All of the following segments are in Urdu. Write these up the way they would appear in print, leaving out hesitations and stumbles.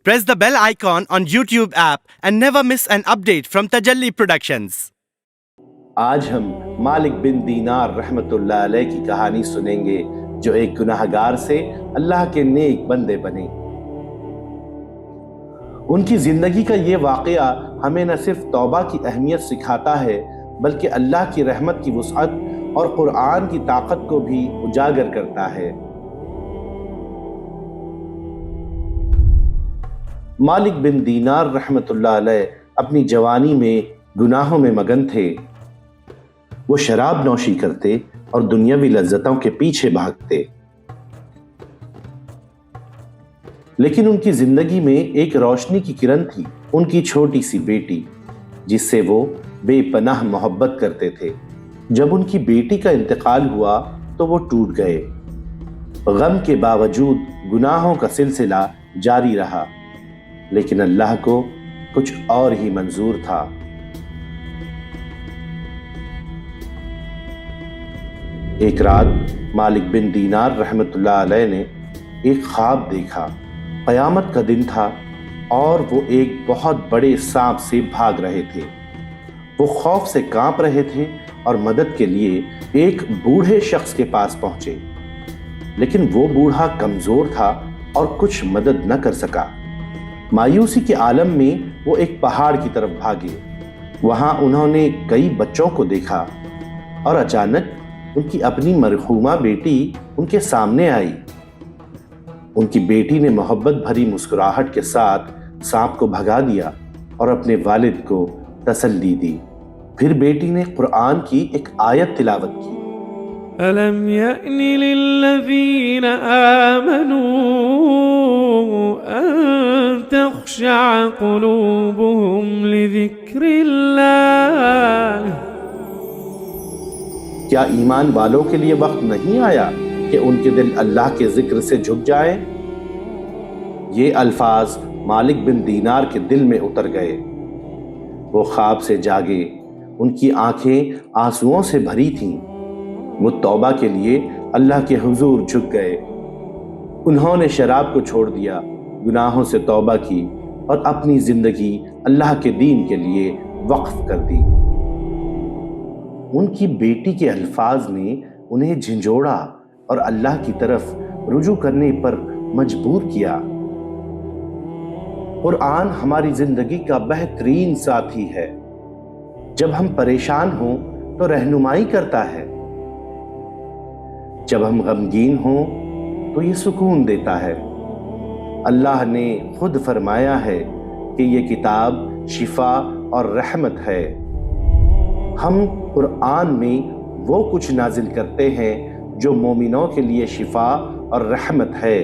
Press the bell icon on YouTube app and never miss an update from Tajalli Productions. آج ہم مالک بن دینار رحمتullah علیہ کی کہانی سنیں گے جو ایک گناہگار سے اللہ کے نیک بندے بنے۔ ان کی زندگی کا یہ واقعہ ہمیں نہ صرف توبہ کی اہمیت سکھاتا ہے بلکہ اللہ کی رحمت کی وسعت اور قرآن کی طاقت کو بھی اجاگر کرتا ہے۔ مالک بن دینار رحمتullah علیہ اپنی جوانی میں گناہوں میں مگن تھے۔ وہ شراب نوشی کرتے اور دنیاوی لذتوں کے پیچھے بھاگتے، لیکن ان کی زندگی میں ایک روشنی کی کرن تھی، ان کی چھوٹی سی بیٹی جس سے وہ بے پناہ محبت کرتے تھے۔ جب ان کی بیٹی کا انتقال ہوا تو وہ ٹوٹ گئے۔ غم کے باوجود گناہوں کا سلسلہ جاری رہا، لیکن اللہ کو کچھ اور ہی منظور تھا۔ ایک رات مالک بن دینار رحمتullah علیہ نے ایک خواب دیکھا۔ قیامت کا دن تھا اور وہ ایک بہت بڑے سانپ سے بھاگ رہے تھے۔ وہ خوف سے کانپ رہے تھے اور مدد کے لیے ایک بوڑھے شخص کے پاس پہنچے، لیکن وہ بوڑھا کمزور تھا اور کچھ مدد نہ کر سکا۔ مایوسی کے عالم میں وہ ایک پہاڑ کی طرف بھاگے۔ وہاں انہوں نے کئی بچوں کو دیکھا اور اچانک ان کی اپنی مرحومہ بیٹی ان کے سامنے آئی۔ ان کی بیٹی نے محبت بھری مسکراہٹ کے ساتھ سانپ کو بھگا دیا اور اپنے والد کو تسلی دی۔ پھر بیٹی نے قرآن کی ایک آیت تلاوت کی۔ أَلَمْ يَأْنِ لِلَّذِينَ آمَنُوا أَن تَخْشَعَ قُلُوبُهُمْ لِذِكْرِ اللَّهِ۔ کیا ایمان والوں کے لیے وقت نہیں آیا کہ ان کے دل اللہ کے ذکر سے جھک جائیں؟ یہ الفاظ مالک بن دینار کے دل میں اتر گئے۔ وہ خواب سے جاگے، ان کی آنکھیں آنسوؤں سے بھری تھیں۔ وہ توبہ کے لیے اللہ کے حضور جھک گئے۔ انہوں نے شراب کو چھوڑ دیا، گناہوں سے توبہ کی اور اپنی زندگی اللہ کے دین کے لیے وقف کر دی۔ ان کی بیٹی کے الفاظ نے انہیں جھنجھوڑا اور اللہ کی طرف رجوع کرنے پر مجبور کیا۔ قرآن ہماری زندگی کا بہترین ساتھی ہے۔ جب ہم پریشان ہوں تو رہنمائی کرتا ہے، جب ہم غمگین ہوں تو یہ سکون دیتا ہے۔ اللہ نے خود فرمایا ہے کہ یہ کتاب شفا اور رحمت ہے۔ ہم قرآن میں وہ کچھ نازل کرتے ہیں جو مومنوں کے لیے شفا اور رحمت ہے۔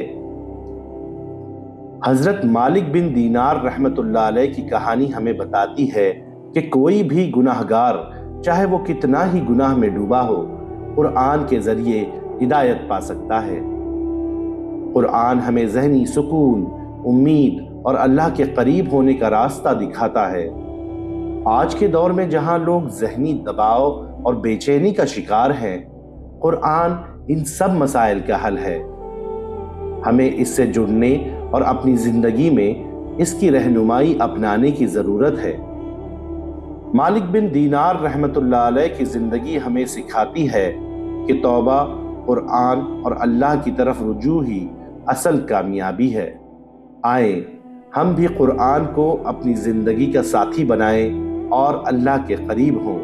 حضرت مالک بن دینار رحمتullah علیہ کی کہانی ہمیں بتاتی ہے کہ کوئی بھی گناہگار چاہے وہ کتنا ہی گناہ میں ڈوبا ہو، قرآن کے ذریعے ہدایت پا سکتا ہے۔ قرآن ہمیں ذہنی سکون، امید اور اللہ کے قریب ہونے کا راستہ دکھاتا ہے۔ آج کے دور میں جہاں لوگ ذہنی دباؤ اور بے چینی کا شکار ہیں، قرآن ان سب مسائل کا حل ہے۔ ہمیں اس سے جڑنے اور اپنی زندگی میں اس کی رہنمائی اپنانے کی ضرورت ہے۔ مالک بن دینار رحمتullah علیہ کی زندگی ہمیں سکھاتی ہے کہ توبہ، قرآن اور اللہ کی طرف رجوع ہی اصل کامیابی ہے۔ آئیں ہم بھی قرآن کو اپنی زندگی کا ساتھی بنائیں اور اللہ کے قریب ہوں۔